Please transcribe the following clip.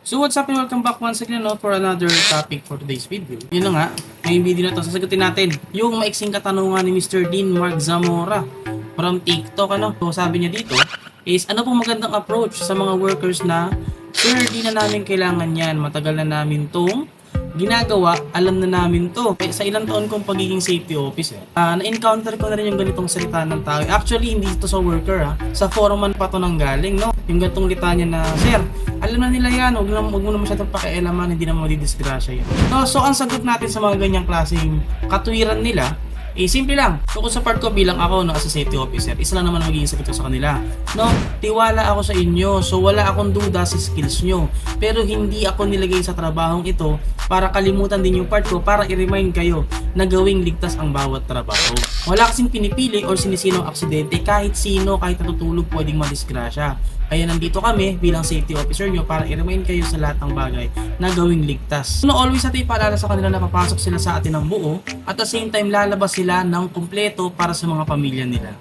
So what's up and welcome back once again for another topic for today's video. Yun na nga, ngayong video na to, sasagutin natin yung maiksing katanungan ni Mr. Dean Mark Zamora from TikTok. So sabi niya dito is ano pong magandang approach sa mga workers na sir, di na namin kailangan yan, matagal na namin tong ginagawa, alam na namin to. Sa ilang taon kong pagiging safety officer, na-encounter ko na rin yung ganitong salita ng tao. Actually, hindi ito sa worker, sa foreman pa to nang galing, no? Yung ganitong litanya na, sir, alam na nila yan, huwag mo na masyadong pakialaman, hindi na madidisgrasya yan. No, so, ang sagot natin sa mga ganyang klaseng katwiran nila, simple lang. So kung sa part ko bilang ako as a safety officer, isa lang naman ang magiging sagot ko sa kanila. No, tiwala ako sa inyo. So wala akong duda sa skills nyo. Pero hindi ako nilagay sa trabahong ito para kalimutan din yung part ko para i-remind kayo na gawing ligtas ang bawat trabaho. Wala kasing pinipili or sinisinong aksidente, kahit sino, kahit natutulog pwedeng madisgrasya. Kaya nandito kami bilang safety officer nyo para i-remind kayo sa lahat ng bagay na gawing ligtas. No, always natin ipaalala sa kanila na papasok sila sa atin ng buo at the same time lalabas sila ng kumpleto para sa mga pamilya nila.